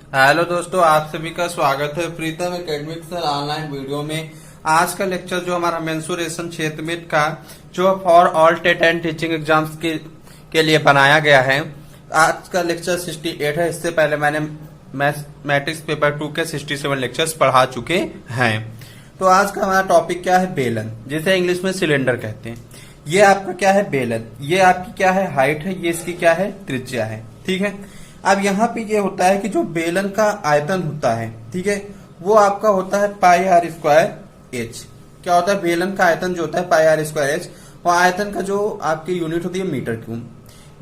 Hello दोस्तों, आप सभी का स्वागत है प्रीतम एकेडमिक सर ऑनलाइन वीडियो में। आज का लेक्चर जो हमारा मेंसुरेशन क्षेत्र में का जो for all TET and teaching exams के लिए बनाया गया है। आज का लेक्चर 68 है। इससे पहले मैंने मैथमेटिक्स पेपर 2 के 67 लेक्चर्स पढ़ा चुके हैं। तो आज का हमारा टॉपिक क्या है? बेलन, जिसे इंग्लिश में सिलेंडर कहते हैं। ये आपका क्या है? बेलन। ये आपकी क्या है? हाइट है। ये इसकी क्या है? त्रिज्या है। ठीक है। अब यहाँ पे ये होता है कि जो बेलन का आयतन होता है, ठीक है, वो आपका होता है पाई आर स्क्वायर एच। क्या होता है? बेलन का आयतन जो होता है पाई आर स्क्वायर एच, और आयतन का जो आपकी यूनिट होती है मीटर क्यूब।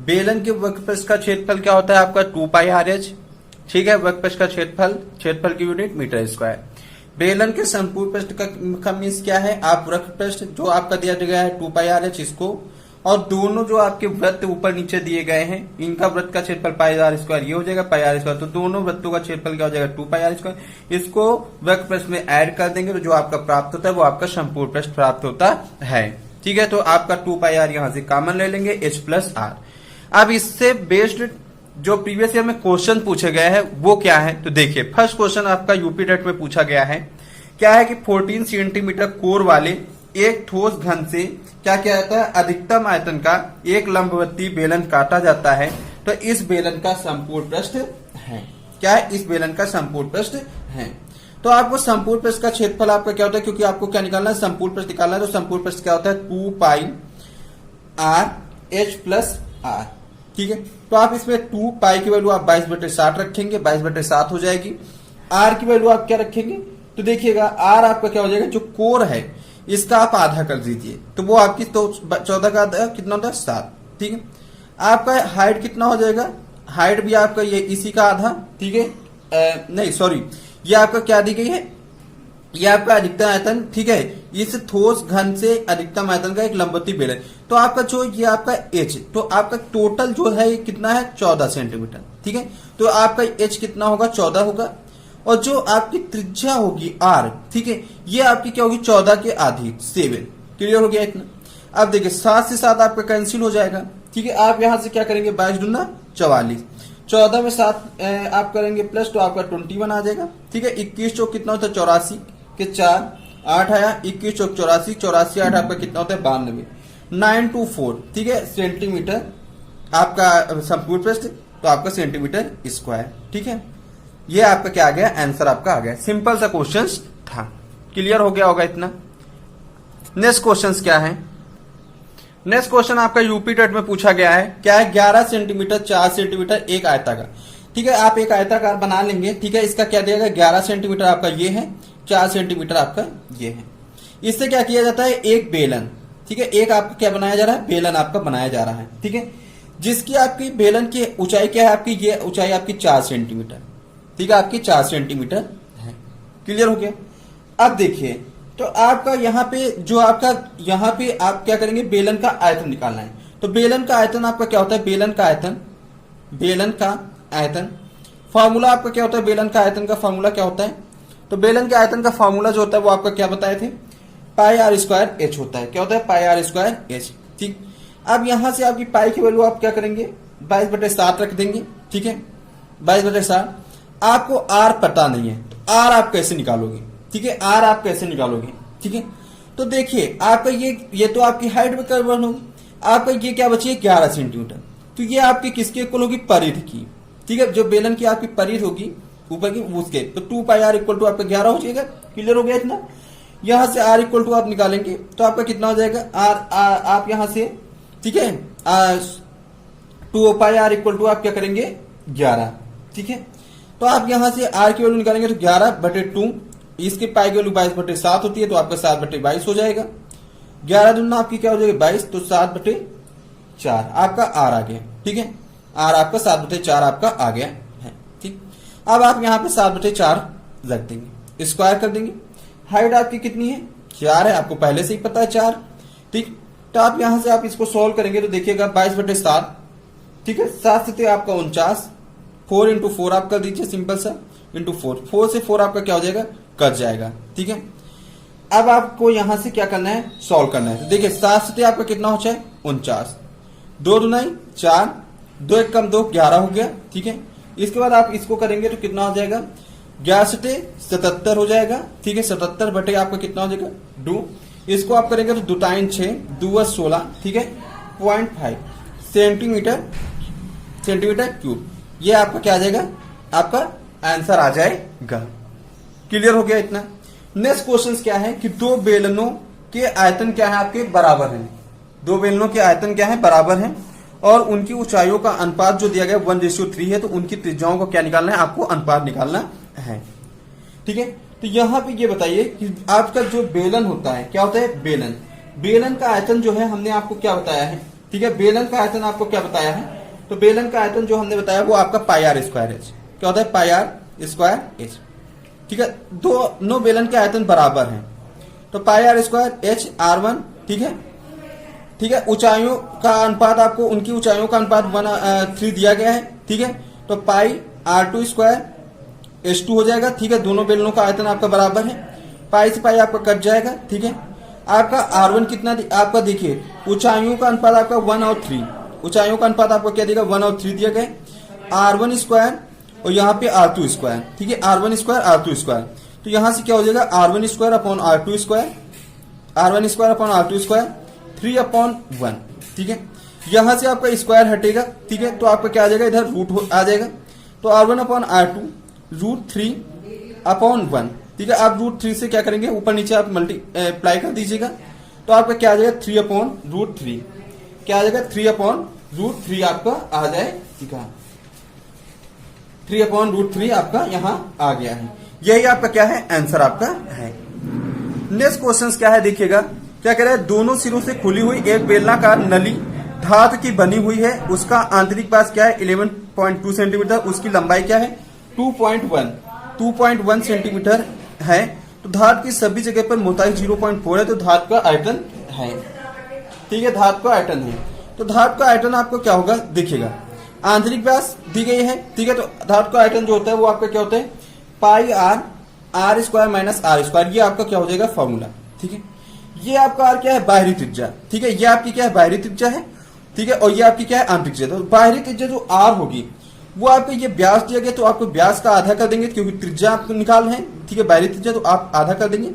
बेलन के वक्रपृष्ठ का क्षेत्रफल क्या होता है आपका? 2 पाई आर एच। ठीक है। वक्रपृष्ठ का क्षेत्रफल की यूनिट मीटर स्क्वायर। बेलन के संपूर्ण पृष्ठ का मीन्स क्या है? आप वक्रपृष्ठ जो आपका दिया गया है 2 पाई आर एच, इसको, और दोनों जो आपके वृत्त ऊपर नीचे दिए गए हैं, इनका वृत्त का क्षेत्रफल पाई आर स्क्वायर, ये हो जाएगा पाई आर स्क्वायर। तो दोनों वृत्तों का क्षेत्रफल क्या हो जाएगा? 2 पाई आर स्क्वायर। इसको वक्रपृष्ठ में ऐड कर देंगे तो जो आपका प्राप्त होता है वो आपका संपूर्ण पृष्ठ प्राप्त होता है। ठीक है। तो आपका 2 पाई आर यहां से कॉमन ले लेंगे, एच प्लस आर। अब इससे बेस्ड जो प्रीवियस ईयर में क्वेश्चन पूछे गए हैं वो क्या है? तो देखिए, फर्स्ट क्वेश्चन आपका यूपी टेट में पूछा गया है। क्या है कि 14 सेंटीमीटर कोर वाले एक ठोस घन से क्या किया जाता है? अधिकतम आयतन का एक लंबवती बेलन काटा जाता है। तो इस बेलन का संपूर्ण पृष्ठ है। क्या है? इस बेलन का संपूर्ण पृष्ठ है। तो आपको संपूर्ण पृष्ठ का क्षेत्रफल आपका क्या होता है? क्योंकि आपको क्या निकालना है? संपूर्ण पृष्ठ निकालना है। तो संपूर्ण पृष्ठ क्या होता है? 2 पाई आर एच प्लस आर। ठीक है। तो आप इसमें 2 पाई की वैल्यू आप 22/60 रखेंगे, 22/7 हो जाएगी। आर की वैल्यू आप क्या रखेंगे? तो देखिएगा, आर आपका क्या हो जाएगा? जो कोर है इसका आप आधा कर दीजिए, तो वो आपकी तो 14 का आधा कितना होता है? 7। ठीक है। आपका हाइट कितना हो जाएगा? हाइट भी आपका ये इसी का आधा। ठीक है। नहीं सॉरी, ये आपका क्या दी गई है? ये आपका अधिकतम आयतन। ठीक है। इस ठोस घन से अधिकतम आयतन का एक लंबवती बेलन। तो आपका जो ये आपका एच, तो आपका टोटल जो है कितना है? 14 सेंटीमीटर। ठीक है। तो आपका एच कितना होगा? 14 होगा। और जो आपकी त्रिज्या होगी आर, ठीक है, ये आपकी क्या होगी? 14 के आधी, 7। क्लियर हो गया इतना? अब देखिए, 7 से 7 आपका कैंसिल हो जाएगा। ठीक है। आप यहां से क्या करेंगे? 22 दूना 44, 14 में 7 आप करेंगे प्लस, तो आपका 21 आ जाएगा। ठीक है। 21 चौक कितना होता है? 84 के 4, 8 आया। 21 चौक 84, 84 8 आपका कितना होता है? 92, 924। ठीक है, सेंटीमीटर आपका संपूर्ण पृष्ठ, तो आपका सेंटीमीटर स्क्वायर। ठीक है। ये आपका क्या आ गया? आंसर आपका आ गया। सिंपल सा क्वेश्चन था। क्लियर हो गया होगा इतना? नेक्स्ट क्वेश्चन क्या है? नेक्स्ट क्वेश्चन आपका यूपी टेट में पूछा गया है। क्या है? 11 सेंटीमीटर 4 सेंटीमीटर एक आयताकार। ठीक है। आप एक आयताकार बना लेंगे। ठीक है। इसका क्या दिया गया? 11 सेंटीमीटर आपका ये है, 4 सेंटीमीटर आपका ये है। इससे क्या किया जाता है? एक बेलन। ठीक है। एक आपका क्या बनाया जा रहा है? बेलन आपका बनाया जा रहा है। ठीक है। जिसकी आपकी बेलन की ऊंचाई क्या है? आपकी ये ऊंचाई आपकी 4 सेंटीमीटर। ठीक है। आपकी 4 सेंटीमीटर है। क्लियर हो गया? अब देखिए, तो आपका यहाँ पे जो आपका यहाँ पे आप क्या करेंगे? बेलन का आयतन निकालना है। तो बेलन का आयतन आपका क्या होता है? बेलन का आयतन फॉर्मूला आपका क्या होता है? बेलन का आयतन का फॉर्मूला क्या होता है? तो बेलन के आयतन का फॉर्मूला जो होता है वो आपका क्या बताए थे? पाई आर स्क्वायर एच होता है। क्या होता है? पाई आर स्क्वायर एच। ठीक। अब यहां से आपकी पाई की वैल्यू आप क्या करेंगे? 22/7 रख देंगे। ठीक है। 22/7। आपको आर पता नहीं है, तो आर आप कैसे निकालोगे? ठीक है। आर आप कैसे निकालोगे? ठीक है। तो देखिए, आपका ये तो आपकी हाइट में कन्वर्ट होगी। आपका ये क्या बची है? 11 सेंटीमीटर। तो ये आपकी किसके इक्वल होगी? परिध की। ठीक है। जो बेलन की आपकी परिध होगी ऊपर की, उसके, तो 2 पाई आर इक्वल टू आपका 11 हो जाएगा। क्लियर हो गया इतना? यहां से आर इक्वल टू आप निकालेंगे तो आपका कितना हो जाएगा? आप यहां से, ठीक है, 2 पाई आर इक्वल टू आप क्या करेंगे? 11। ठीक है। तो आप यहां से आर की वैल्यू निकालेंगे तो 11/2, इसके पाई की वैल्यू 22/7 होती है, तो आपका 7/22 हो जाएगा। 11 दूना आपकी क्या हो जाएगी? 22, तो 7/4 आपका आर आ गया। ठीक है। आर आपका 7/4 आपका आ गया है। ठीक। अब आप यहां पे 7/4 रख देंगे, स्क्वायर कर देंगे। हाइट आपकी कितनी है? 4 है, आपको पहले से ही पता है 4। ठीक। तो आप यहां से आप इसको सोल्व करेंगे तो देखिएगा 22/7, ठीक है, 7 से आपका 49, 4 × 4 आप कर दीजिए, सिंपल सा, इंटू 4 से 4 आपका क्या हो जाएगा? कट जाएगा। ठीक है। अब आपको यहां से क्या करना है? सॉल्व करना है। तो देखिए, 7 से आपका कितना हो जाए? 49, 2 दूना 4, 2 1 कम 2, 11 हो गया। ठीक है। इसके बाद आप इसको करेंगे तो कितना हो जाएगा 77 हो जाएगा। ठीक है, 77 बटे आपका कितना हो जाएगा 2। इसको आप करेंगे तो 2 टाइम 6 2 16। ठीक है, 0.5 सेंटीमीटर क्यूब। ये आपका क्या आ जाएगा, आपका आंसर आ जाएगा। क्लियर हो गया इतना। नेक्स्ट क्वेश्चन क्या है कि दो बेलनों के आयतन क्या है आपके बराबर हैं। दो बेलनों के आयतन क्या है बराबर हैं और उनकी ऊंचाइयों का अनुपात जो दिया गया 1:3 है। तो उनकी त्रिज्याओं को क्या निकालना है, आपको अनुपात निकालना है। ठीक है, तो यहां पे ये बताइए कि आपका जो बेलन होता है क्या होता है, बेलन का आयतन जो है हमने आपको क्या बताया है। ठीक है, बेलन का आयतन आपको क्या बताया है, तो बेलन का आयतन जो हमने बताया वो आपका πr² h क्या होता है, πr² h। ठीक है, दोनों बेलन के आयतन बराबर हैं तो πr² h r1। ठीक है, ठीक है, ऊंचाइयों का अनुपात आपको उनकी ऊंचाइयों का अनुपात 1:3 दिया गया है। ठीक है, तो पाई r2² h2 हो जाएगा। ठीक है, दोनों बेलनों का आयतन आपका बराबर है, पाई से पाई आपका कट जाएगा। ठीक है, आपका r1 कितना आपका देखिए ऊंचाइयों का अनुपात आपका 1 और 3, ऊंचाइयों का अनुपात आपको क्या देगा 1 और 3 दिया गया, r1² और यहाँ पे r2²। ठीक है, r1² r2²। तो यहां से क्या हो जाएगा r1² upon r2², r1² upon r2², 3/1। ठीक है, यहां से आपका स्क्वायर हटेगा। ठीक है, तो आपका क्या आ जाएगा इधर रूट आ जाएगा। तो r1 अपॉन r2 √3/1। ठीक है, आप √3 से क्या करेंगे ऊपर नीचे आप मल्टीप्लाई कर दीजिएगा तो आपका क्या आ जाएगा 3/√3। क्या आ जाएगा 3/√3 आपका आ जाएगा, 3/√3 आपका यहाँ आ गया है। यही आपका क्या है आंसर आपका है। नेक्स्ट क्वेश्चन क्या है देखिएगा, क्या कह रहा है दोनों सिरों से खुली हुई एक बेलनाकार नली धातु की बनी हुई है, उसका आंतरिक व्यास क्या है 11.2 सेंटीमीटर, उसकी लंबाई क्या है 2.1 सेंटीमीटर है। तो धातु की सभी जगह पर मोटाई 0.4 है। तो धातु का आयतन है। ठीक है, धातु का आयतन है। तो धातु का आयतन आपको क्या होगा देखिएगा, आंतरिक व्यास दी गई है। ठीक है, तो धातु का आयतन जो होता है वो आपका क्या होता है πr r² - r²। ये आपका क्या हो जाएगा फॉर्मूला। ठीक है, ये आपका r क्या है बाहरी त्रिज्या। ठीक है, ये आपकी क्या है बाहरी त्रिज्या है। ठीक है, और ये आपकी क्या है आंतरिक त्रिज्या। तो बाहरी त्रिज्या जो r होगी वो आपको ये व्यास दिया गया तो आपको व्यास का आधा कर देंगे क्योंकि त्रिज्या आपको निकाल है। ठीक है, बाहरी त्रिज्या तो आप आधा कर देंगे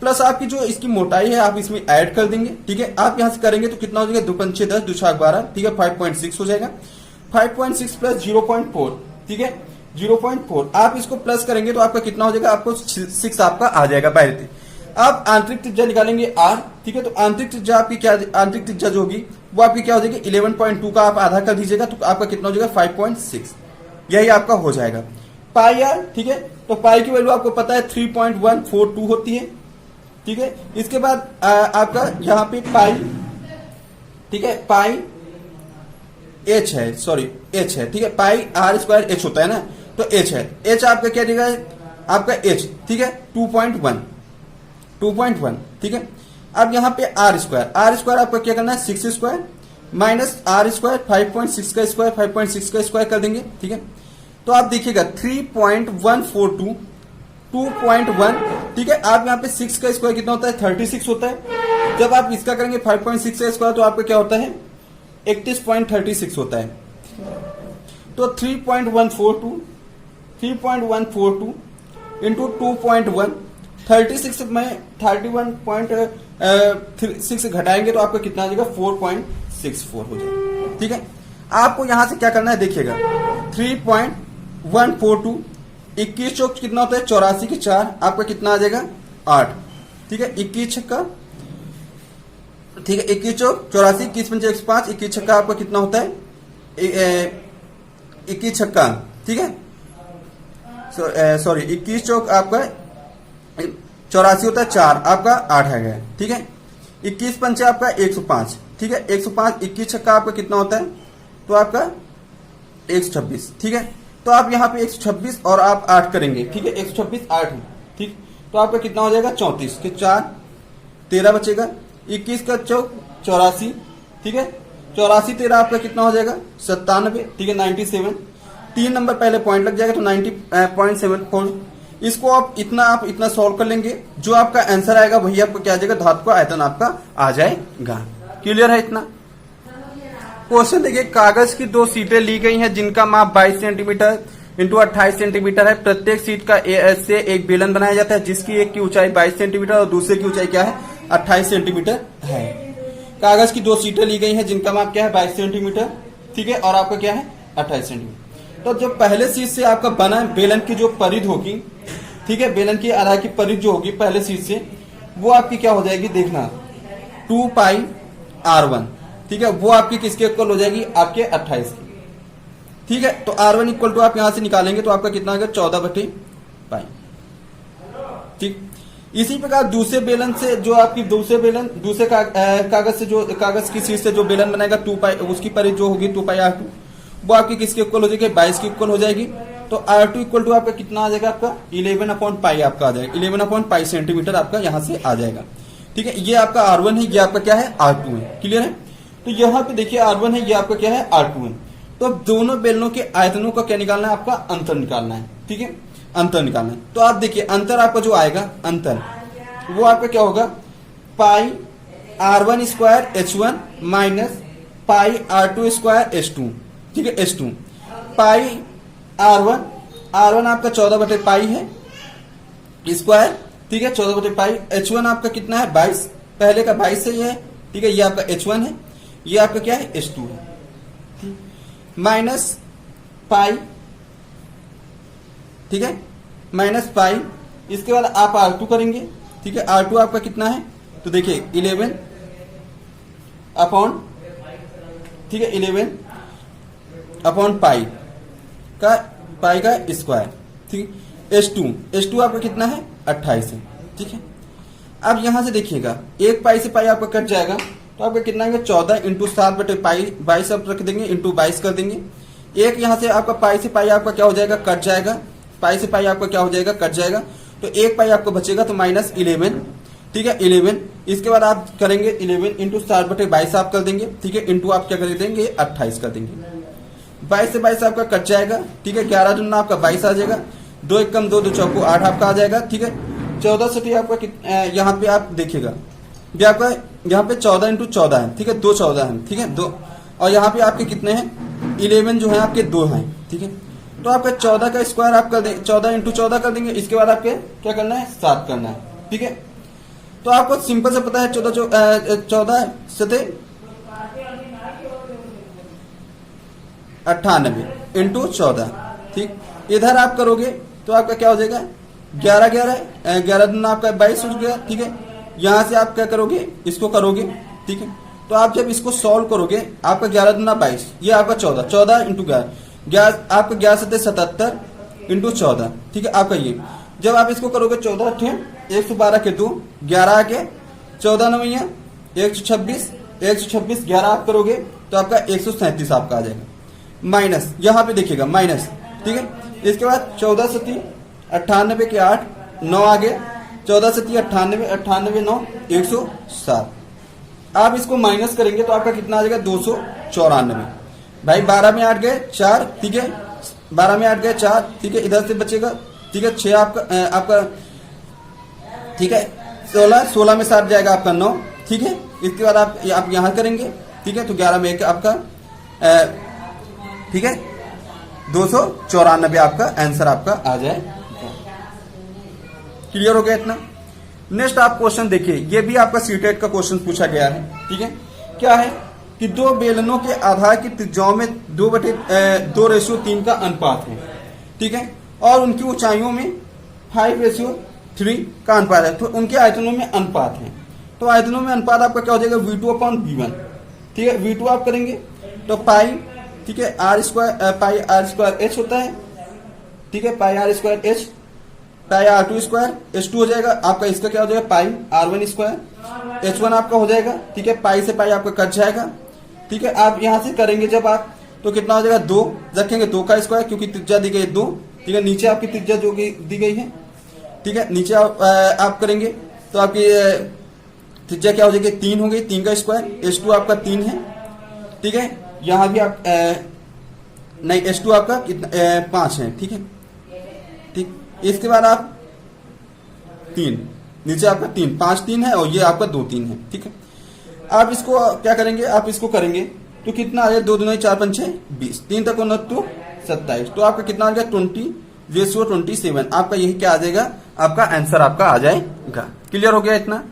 प्लस आपकी जो इसकी मोटाई है आप इसमें ऐड कर देंगे। ठीक है, आप यहां से करेंगे तो कितना हो जाएगा 2 × 6 = 10, 2 × 12। ठीक है, 5.6 हो जाएगा। 5.6 प्लस 0.4। ठीक है, 0.4 आप इसको प्लस करेंगे तो आपका कितना हो जाएगा, आपको 6 आपका आ जाएगा बाहरी त्रिज्या। आप आंतरिक त्रिज्या निकालेंगे r। ठीक है, तो आंतरिक त्रिज्या आपकी क्या, आंतरिक त्रिज्या जो होगी वो आपकी क्या हो जाएगी 11.2 का आप आधा कर दीजिएगा तो आपका कितना हो जाएगा 5.6। यही आपका हो जाएगा पाई r। ठीक है, तो पाई की वैल्यू आपको पता है 3.142 होती है। ठीक है, इसके बाद आपका यहाँ पे पाई, ठीक है, पाई h है, सॉरी h है। ठीक है, पाई r² h होता है ना, तो h है। h आपका क्या देगा आपका h। ठीक है, 2.1। ठीक है, अब यहाँ पे r² आपका क्या करना है 6² माइनस r², 5.6 का स्क्वायर 5.6 का स्क्वायर कर देंगे। ठीक है, तो आप देखिएगा 3.142 2.1। ठीक है, आप यहाँ पे 6 का स्क्वायर कितना होता है 36 होता है। जब आप इसका करेंगे 5.6 का स्क्वायर तो आपका क्या होता है 31.36 होता है। तो 3.142 इंटू 2.1, 36 में 31.6 घटाएंगे तो आपका कितना आ जाएगा 4.64 हो जाएगा। ठीक है, आपको यहां से क्या करना है देखिएगा 3.142 21 चौक कितना होता है 84 के 4, आपका कितना आ जाएगा 8। ठीक है, 21 छक्का, ठीक है 21 चौक 84, 21 पंचे 105, 21 छक्का आपका कितना होता है 21 छक्का। ठीक है, सॉरी 21 चौक आपका 84 होता है 4, आपका 8 है गया। ठीक है, 21 पंचे आपका 105। ठीक है, 105 21 छक्का आपका कितना होता है तो आपका 126। ठीक है, तो आप यहाँ पे 126 और आप 8 करेंगे। ठीक है, 126 8 है। ठीक, तो आपका कितना हो जाएगा 34 के 4 13 बचेगा, 21 का चौक 84। ठीक है, 84 13 आपका कितना हो जाएगा 97। ठीक है, 97। 3 नंबर पहले पॉइंट लग जाएगा तो 90.74। इसको आप इतना सॉल्व कर लेंगे, जो आपका आंसर आएगा वही आपको क्या आ जाएगा धातु का आयतन आपका आ जाएगा। क्लियर है इतना। क्वेश्चन देखिए, कागज की 2 शीटें ली गई हैं जिनका माप 22 सेंटीमीटर इंटू 28 सेंटीमीटर है। प्रत्येक सीट का से एक बेलन बनाया जाता है जिसकी एक की ऊंचाई 22 सेंटीमीटर और दूसरे की ऊंचाई क्या है 28 सेंटीमीटर है। कागज की 2 सीटें ली गई हैं जिनका माप क्या है 22 सेंटीमीटर, ठीक है, और आपका क्या है 28 सेंटीमीटर। तो जो पहले सीट से आपका बना बेलन की जो परिध होगी, ठीक है, बेलन की आधा की परिध जो होगी पहले सीट से, वो आपकी क्या हो जाएगी देखना 2 पाई R1, ठीक है, वो आपकी किसके इक्वल हो जाएगी आपके 28 की, ठीक है। तो R1 इक्वल टू आप यहां से निकालेंगे तो आपका कितना आ गया 14/पाई, ठीक। इसी प्रकार दूसरे बेलन से जो आपकी दूसरे कागज से जो कागज की सीट से जो बेलन बनाएगा 2 पाई, उसकी परिधि जो होगी 2 पाई R2, वो आपकी किसके इक्वल हो जाएगी 22 की इक्वल हो जाएगी। तो R2 इक्वल टू आपका कितना आ जाएगा आपका 11/पाई आपका आ जाएगा, 11/पाई सेंटीमीटर आपका यहां से आ जाएगा, ठीक है। ये आपका R1 है, ये आपका क्या है R2 है, क्लियर है। तो यहाँ पे देखिए R1 है, ये आपका क्या है R2 है। तो अब दोनों बेलनों के आयतनों का क्या निकालना है आपका अंतर निकालना है, ठीक है, अंतर निकालना है। तो आप देखिए अंतर आपका जो आएगा अंतर वो आपका क्या होगा पाई R1 square H1 minus pi R2 square H2, ठीक है, H2 पाई R1 आपका 14/पाई है स्क्वायर, ठीक है, 14/पाई। H1 आपका कितना है 22, पहले का 22 है ये, ठीक है, ये आपका H1 है, ये आपका क्या है H2 है, माइनस पाई, ठीक है, माइनस पाई। इसके बाद आप R2 करेंगे, ठीक है, R2 आपका कितना है तो देखिए 11 अपॉन, ठीक है, 11 अपॉन पाई का स्क्वायर, ठीक। H2 आपका कितना है 28 है, ठीक है। अब यहां से देखिएगा 1 पाई से पाई आपका कट जाएगा तो आपका कितना है 14 इंटू 7/पाई 22 आप रख देंगे इंटू 22 कर देंगे। एक यहां से आपका पाई से पाई आपका क्या हो जाएगा कट जाएगा, पाई से पाई आपका क्या हो जाएगा कट जाएगा, तो 1 पाई आपको बचेगा तो माइनस 11, ठीक है, 11। इसके बाद आप करेंगे 11 इंटू 7/22 आप कर देंगे, ठीक है, इंटू आप क्या कर देंगे 28 कर देंगे। 22 से 22 आपका कट जाएगा, ठीक है, 11 दूना आपका 22 आ जाएगा, 2 एकम 2 2 चौको 8 आपका आ जाएगा, ठीक है। 14 से आपका यहाँ पे आप देखिएगा ये आपका यहाँ पे 14 इंटू 14 है, ठीक है, 2 14 है, ठीक है, 2 और यहाँ पे आपके कितने हैं 11 जो है आपके 2 हैं, ठीक है। तो आपका 14 का स्क्वायर आप कर देंगे, 14 इंटू 14 कर देंगे। इसके बाद आपके क्या करना है 7 करना है, ठीक है। तो आपको सिंपल से पता है 14 सते 98 इंटू 14, ठीक। इधर आप करोगे तो आपका क्या हो जाएगा 11 दूना आपका 22 हो गया, ठीक है। यहां से आप क्या करोगे इसको करोगे, ठीक है। तो आप जब इसको सॉल्व करोगे आपका 11 दूना 22, ये आपका 14 इंटू 11 आपका 11 सते 77 इंटू 14, ठीक है, आपका ये जब आप इसको करोगे 14 × 112 के 2 11 के 14 9 126 11 आप करोगे तो आपका 137 आपका आ जाएगा, माइनस यहाँ पे देखिएगा माइनस, ठीक है। इसके बाद 14 सती 98 के 8 9 आगे 14 सती 98 9 107। आप इसको माइनस करेंगे तो आपका कितना आ जाएगा 294। भाई 12 में 8 गए 4, ठीक है, 12 में 8 गए 4, ठीक है, इधर से बचेगा, ठीक है, 6 आपका ठीक है, 16 में 7 जाएगा आपका 9, ठीक है। इसके बाद आप यहां करेंगे, ठीक है, तो 11 में 1 आपका ठीक है 294 आपका आंसर आपका आ जाए। क्लियर हो गया इतना। नेक्स्ट आप क्वेश्चन देखिए, ये भी आपका सीटेट का क्वेश्चन पूछा गया है, ठीक है। क्या है कि 2 बेलनों के आधार की त्रिज्याओं में 2:3 का अनुपात है, ठीक है, और उनकी ऊंचाइयों में 5:3 का अनुपात है, तो उनके आयतनों में अनुपात है। तो आयतनों में अनुपात आपका क्या हो जाएगा V2/V1, ठीक है। V2 आप करेंगे तो पाई, ठीक है, पाई R स्क्वायर H होता है, ठीक है, पाई R स्क्वायर H पाई R2 स्क्वायर H2 हो जाएगा आपका। इसका क्या हो जाएगा पाई R1 स्क्वायर H1 आपका हो जाएगा, ठीक है, पाई से पाई आपका कट जाएगा, ठीक है। आप यहां से करेंगे जब आप तो कितना हो जाएगा 2 रखेंगे 2 का स्क्वायर क्योंकि त्रिज्या दी गई 2, ठीक है। नीचे आपकी त्रिज्या जो दी गई है, ठीक है, नीचे आप करेंगे तो आपकी त्रिज्या क्या हो जाएगी 3 हो गई, 3 का स्क्वायर H2 आपका 3 है, ठीक है। यहां भी आप नहीं H2 आपका कितना 5 है, ठीक है, ठीक। इसके बाद आप 3 नीचे आपका 3 5 3 है और ये आपका 2 3 है, ठीक है। आप इसको क्या करेंगे आप इसको करेंगे तो कितना आ जाए 2 2 4 5 6 20, 3 तक 29 27। तो आपका कितना आ गया 20/27। आपका यही क्या आ जाएगा, आपका आंसर आपका आ जाएगा। क्लियर हो गया इतना।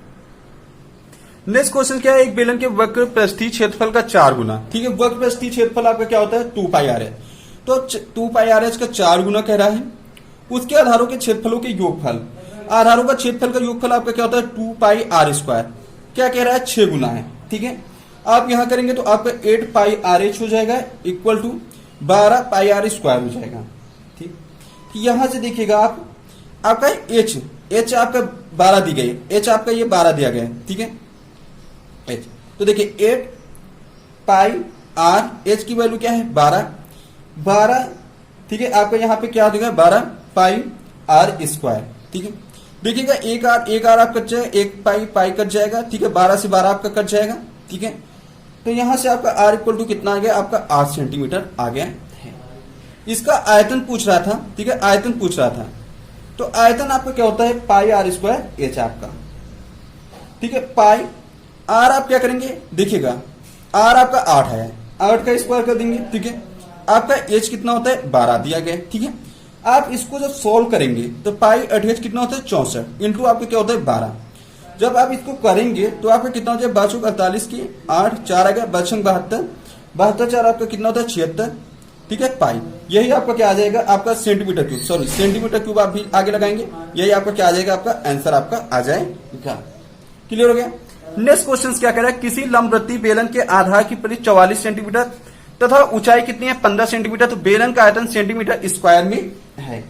नेक्स्ट क्वेश्चन क्या है, एक बेलन के वक्र पृष्ठीय क्षेत्रफल का 4 गुना। ठीक है, वक्र पृष्ठीय क्षेत्रफल आपका क्या होता है 2πr। तो 2πr का 4 गुना कह रहा है। उसके आधारों के क्षेत्रफलों के योगफल, आधारों का क्षेत्रफल का योगफल आपका क्या होता है 2πr²। क्या कह रहा है 6 गुना है। ठीक है, आप यहां करेंगे तो आपका 8πrh हो जाएगा इक्वल टू 12πr² हो जाएगा। ठीक, यहां से देखिएगा आप, आपका h आपका 12 दी गई, h आपका ये 12 दिया गया है। ठीक है, h तो देखिए 8πr, h की वैल्यू क्या है 12। ठीक है, आपका यहां पे क्या देगा 12πr²। ठीक है, देखिएगा एक आर आप कट जाएगा, एक पाई कट जाएगा। ठीक है, 12 से 12 आपका कट जाएगा। ठीक है, तो यहां से आपका r इक्वल टू कितना आ गया, आपका 8 सेंटीमीटर आ गया है। इसका आयतन पूछ रहा था। ठीक है, आयतन पूछ रहा था, तो आयतन आपका क्या होता है πr²h आपका। ठीक है, पाई r आप क्या करेंगे, देखिएगा r आपका 8 है, 8 का स्क्वायर कर देंगे। ठीक है, आपका h कितना होता है 12 दिया गया। ठीक है, आप इसको जब सोल्व करेंगे तो π/8 कितना होता है 64 इंटू आपका क्या होता है 12। जब आप इसको करेंगे तो आपका कितना हो जाए 1248 की 8 4 आ गया, 72 72 4 आपका कितना होता है 76। ठीक है, पाई यही आपका क्या आ जाएगा, आपका centimetre cube, sorry centimetre cube आप भी आगे लगाएंगे, यही आपका क्या आ जाएगा, आपका आंसर आपका आ जाएगा। क्लियर हो गया। नेक्स्ट क्वेश्चन क्या कह रहा है, किसी लंबवृत्तीय बेलन के आधार की परिधि 44 सेंटीमीटर तथा ऊंचाई कितनी है 15 सेंटीमीटर। तो बेलन का आयतन सेंटीमीटर स्क्वायर में है।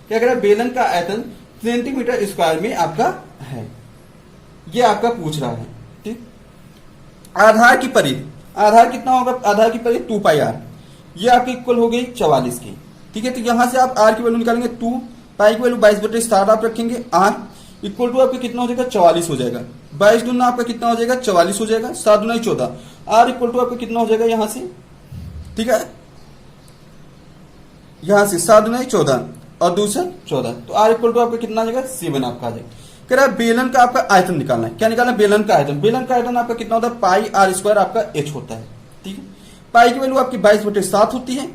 क्या कह रहा है, बेलन का आयतन सेंटीमीटर स्क्वायर में आपका है, ये आपका पूछ रहा है। ठीक, आधार की परिधि, आधार कितना होगा, आधार की परिधि 2πr, ये आपकी इक्वल हो गई 44 की। ठीक है, तो यहां से आप r की वैल्यू निकालेंगे 2 पाई की वैल्यू 22/7 आप रखेंगे, r इक्वल टू आपका कितना हो जाएगा 44 हो जाएगा। 22 दूना आपका कितना हो जाएगा 44 हो जाएगा, 7 दूना 14, r इक्वल टू आपका कितना हो जाएगा यहां से। ठीक है, यहां से 7 दूना 14 और दूसरा 14, तो r इक्वल टू आपका कितना आ जाएगा 7 आपका आ जाएगा। कह रहा है बेलन का आपका आयतन निकालना है। क्या निकालना है, बेलन का आयतन। बेलन का आयतन आपका कितना होता है πr² आपका h होता है। ठीक है, पाई की वैल्यू आपकी 22/7 होती है,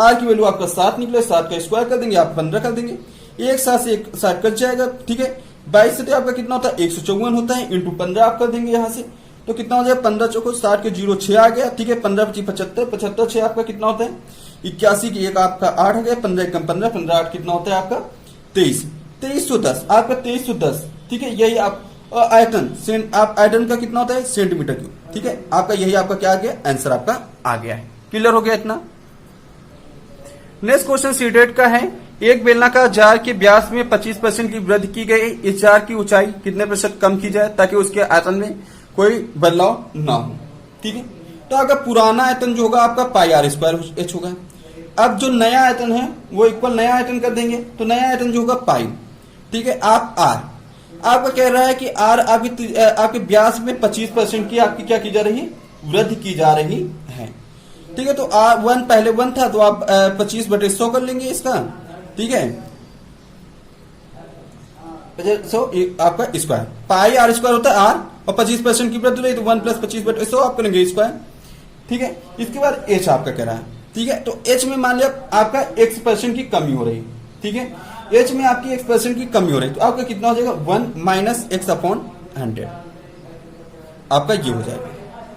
r की वैल्यू आपका 7 निकले, 7 का स्क्वायर कर देंगे आप 15 कर देंगे, एक 7 से एक 7 कट जाएगा। ठीक है, 22 से आपका कितना होता है 154 होता है, इंटू 15 आप कर देंगे यहां से, तो कितना हो जाएगा 15 चौको 60 के 0 6 आ गया। ठीक है, 15 × 25 75, 75 6 आपका कितना होता है 81 की एक आपका 8 आ गया, 15 कम 15 15 8 कितना होता है आपका 23 2310 आपका 2310। ठीक है, यही आप आयतन, आप आयतन का कितना होता है सेंटीमीटर क्यूब। ठीक है, आपका यही आपका क्या आ गया, आंसर आपका आ गया है। क्लियर हो गया इतना। नेक्स्ट क्वेश्चन C8 का है, एक बेलनाकार जार के व्यास में 25% की वृद्धि की गई, इस जार की ऊंचाई कितने प्रतिशत कम की जाए ताकि उसके आयतन में कोई बदलाव ना हो। ठीक है, तो आपका पुराना आयतन जो होगा आपका πr²h होगा। अब जो नया आयतन है वो इक्वल नया आयतन कर देंगे, तो नया आयतन जो होगा पाई। ठीक है, आप r आपका कह रहा है कि r आपके व्यास में 25% की आपकी क्या की जा रही है, वृद्धि की जा रही है। ठीक है, तो r1 पहले 1 था तो आप 25/100 कर लेंगे इसका। ठीक है, 100 आपका स्क्वायर, πr² होता है r और 25% की वृद्धि रही तो 1 + 25/100 आप करेंगे स्क्वायर। ठीक है, इसके बाद h आपका कह रहा है। ठीक है, तो h में मान लिया आपका x% की कमी हो रही है। ठीक है, h में आपकी x% की कमी हो रही है, तो आपका कितना हो जाएगा 1 - x/100 आपका ये हो जाएगा।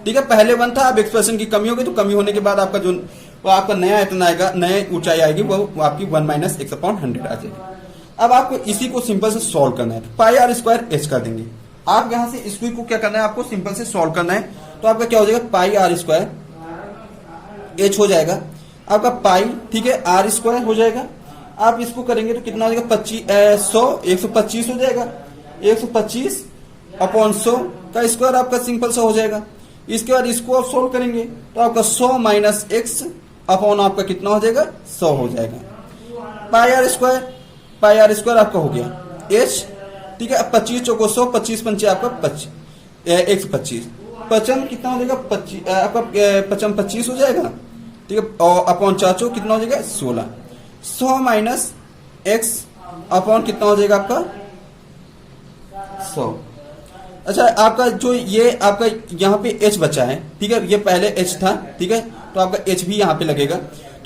ठीक है, पहले 1 था, अब x% की कमी हो गई, तो कमी होने के बाद आपका जो वो आपका नया आयतन आएगा, नया ऊंचाई आएगी, वो आपकी 1 - x/100 आ जाएगी। अब आपको इसी को सिंपल से सॉल्व करना है, तो πr² h कर देंगे। आप यहां से इसको को क्या करना है, आपको सिंपल से सॉल्व करना है, तो आपका क्या हो जाएगा πr² h हो जाएगा आपका पाई। ठीक है, r² हो जाएगा। आप इसको करेंगे तो कितना हो जाएगा 125 हो जाएगा, 125/100 का स्क्वायर आपका सिंपल सा हो जाएगा। इसके बाद इसको आप सोल्व करेंगे तो आपका 100 - x अपॉन आपका कितना हो जाएगा 100 हो जाएगा। πr² आपका हो गया h। ठीक है, अब 25 चौको 100, 25 पंचे आपका 125, 55 कितना हो जाएगा 25 आपका 55 हो जाएगा। ठीक है, और अपॉन 4 कितना हो जाएगा 16, 100 - x अपॉन कितना हो जाएगा आपका 100। अच्छा, आपका जो ये आपका यहाँ पे h बचा है। ठीक है, ये पहले h था। ठीक है, तो आपका h भी यहाँ पे लगेगा,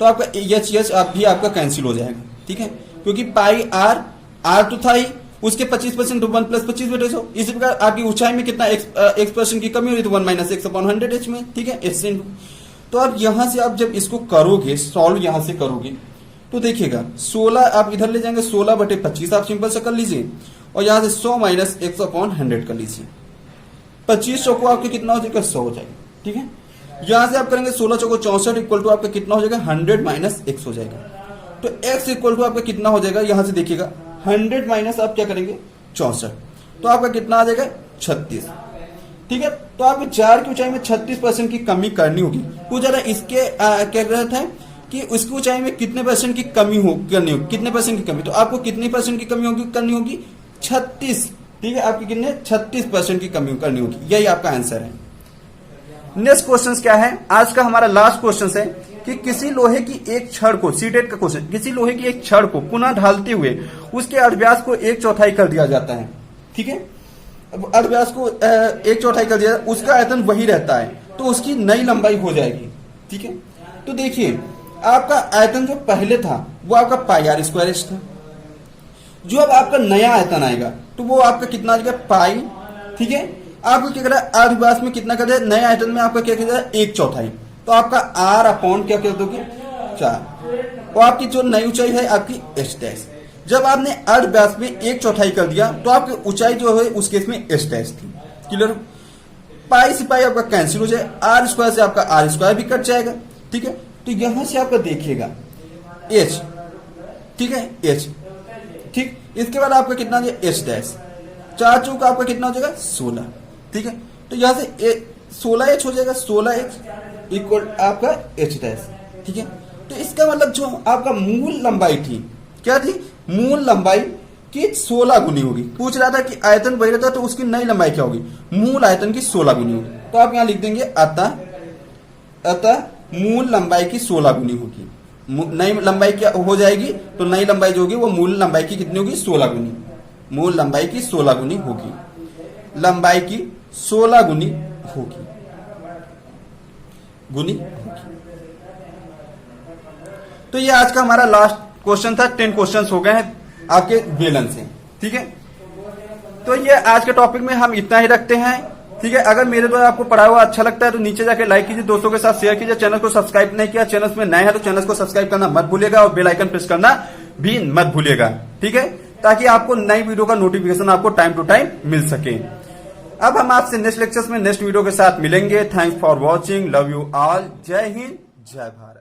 तो आपका एच आप भी आपका कैंसिल हो जाएगा, ठीक है, क्योंकि पाई आर तो था ही, उसके 25% तो 1 + 25 हो। इसी प्रकार आपकी ऊंचाई में कितना x% की कमी हो रही तो 1 - x/100 h में, ठीक है, h से। तो आप यहां से आप जब इसको करोगे, सॉल्व यहां से करोगे तो देखिएगा 16 आप इधर ले जाएंगे, 16/25 आप सिंपल से कर लीजिए, और यहां से 100 - x/100 कर लीजिए। 25 चौको आपके कितना हो जाएगा, 100 हो जाएगा, ठीक है। यहां से आप करेंगे 16 चौको 64 इक्वल टू आपका कितना हो जाएगा, 100 - x हो जाएगा। तो x इक्वल टू आपका कितना हो जाएगा, यहां से देखिएगा 100 माइनस आप क्या करेंगे 64, तो आपका कितना आ जाएगा 36, ठीक है। तो आपको 4 की ऊंचाई में 36% की कमी करनी होगी। कुछ ज्यादा इसके क्या कहता है कि उसकी ऊंचाई में कितने % की कमी करनी होगी, कितने % की कमी, तो आपको कितनी % की कमी होगी करनी होगी 36, ठीक है, आपकी कितने 36% की कमी करनी होगी। यही आपका आंसर है। नेक्स्ट क्वेश्चन क्या है, आज का हमारा लास्ट क्वेश्चन है कि किसी लोहे की एक छड़ को, सीटेट का क्वेश्चन, किसी लोहे की एक छड़ को पुनः ढालते हुए उसके अर्धव्यास को 1/4 कर दिया जाता है, ठीक है। अब अर्धव्यास को 1/4 कर दिया, उसका आयतन वही रहता है, तो उसकी नई लंबाई हो जाएगी, ठीक है। तो देखिए आपका आयतन जो पहले था वो आपका πr² था, जो अब आपका नया आयतन आएगा तो वो आपका कितना आ जाएगा पाई, ठीक है। आपको क्या करें, अर्धव्यास में कितना कर दिया, नए आयतन में आपका क्या किया 1/4, तो आपका r/ क्या कर दोगे 4, और आपकी जो नई ऊंचाई है आपकी h'। जब आपने अर्धव्यास में 1/4 कर दिया तो आपकी ऊंचाई जो है उस केस में h' थी, क्लियर। पाई से पाई आपका कैंसिल हो जाए, r² से आपका r² भी कट जाएगा, ठीक है। तो यहां से आपका देखिएगा h, ठीक है, h, ठीक। इसके बाद आपका कितना हो जाएगा h', 4 चौक आपका कितना हो जाएगा 16, ठीक है। तो यहां से 16h हो जाएगा, 16h इक्वल आपका h', ठीक है। तो इसका मतलब जो आपका मूल लंबाई थी, क्या थी, मूल लंबाई की 16 गुनी होगी। पूछ रहा था कि आयतन वही रहता तो उसकी नई लंबाई क्या होगी, मूल आयतन की 16 गुनी होगी। तो आप यहां लिख देंगे अतः मूल लंबाई की 16 गुनी होगी। नई लंबाई क्या हो जाएगी, तो नई लंबाई जो होगी वो मूल लंबाई की कितनी होगी 16 गुनी, मूल लंबाई की 16 गुनी होगी, लंबाई की 16 गुनी होगी। तो ये आज का हमारा लास्ट क्वेश्चन था। 10 क्वेश्चंस हो गए हैं आपके बेलन से, ठीक है। तो ये आज के टॉपिक में हम इतना ही रखते हैं, ठीक है। अगर मेरे द्वारा आपको पढ़ा हुआ अच्छा लगता है तो नीचे जाके लाइक कीजिए, दोस्तों के साथ शेयर कीजिए। चैनल को सब्सक्राइब नहीं किया, चैनल में नए हैं तो चैनल को सब्सक्राइब करना मत भूलिएगा और बेल आइकन प्रेस करना भी मत भूलिएगा, ठीक है, ताकि आपको नई वीडियो का नोटिफिकेशन आपको टाइम टू टाइम मिल सके। अब हम आपसे नेक्स्ट लेक्चर्स में नेक्स्ट वीडियो के साथ मिलेंगे। Thanks for watching, love you all, जय हिंद, जय भारत।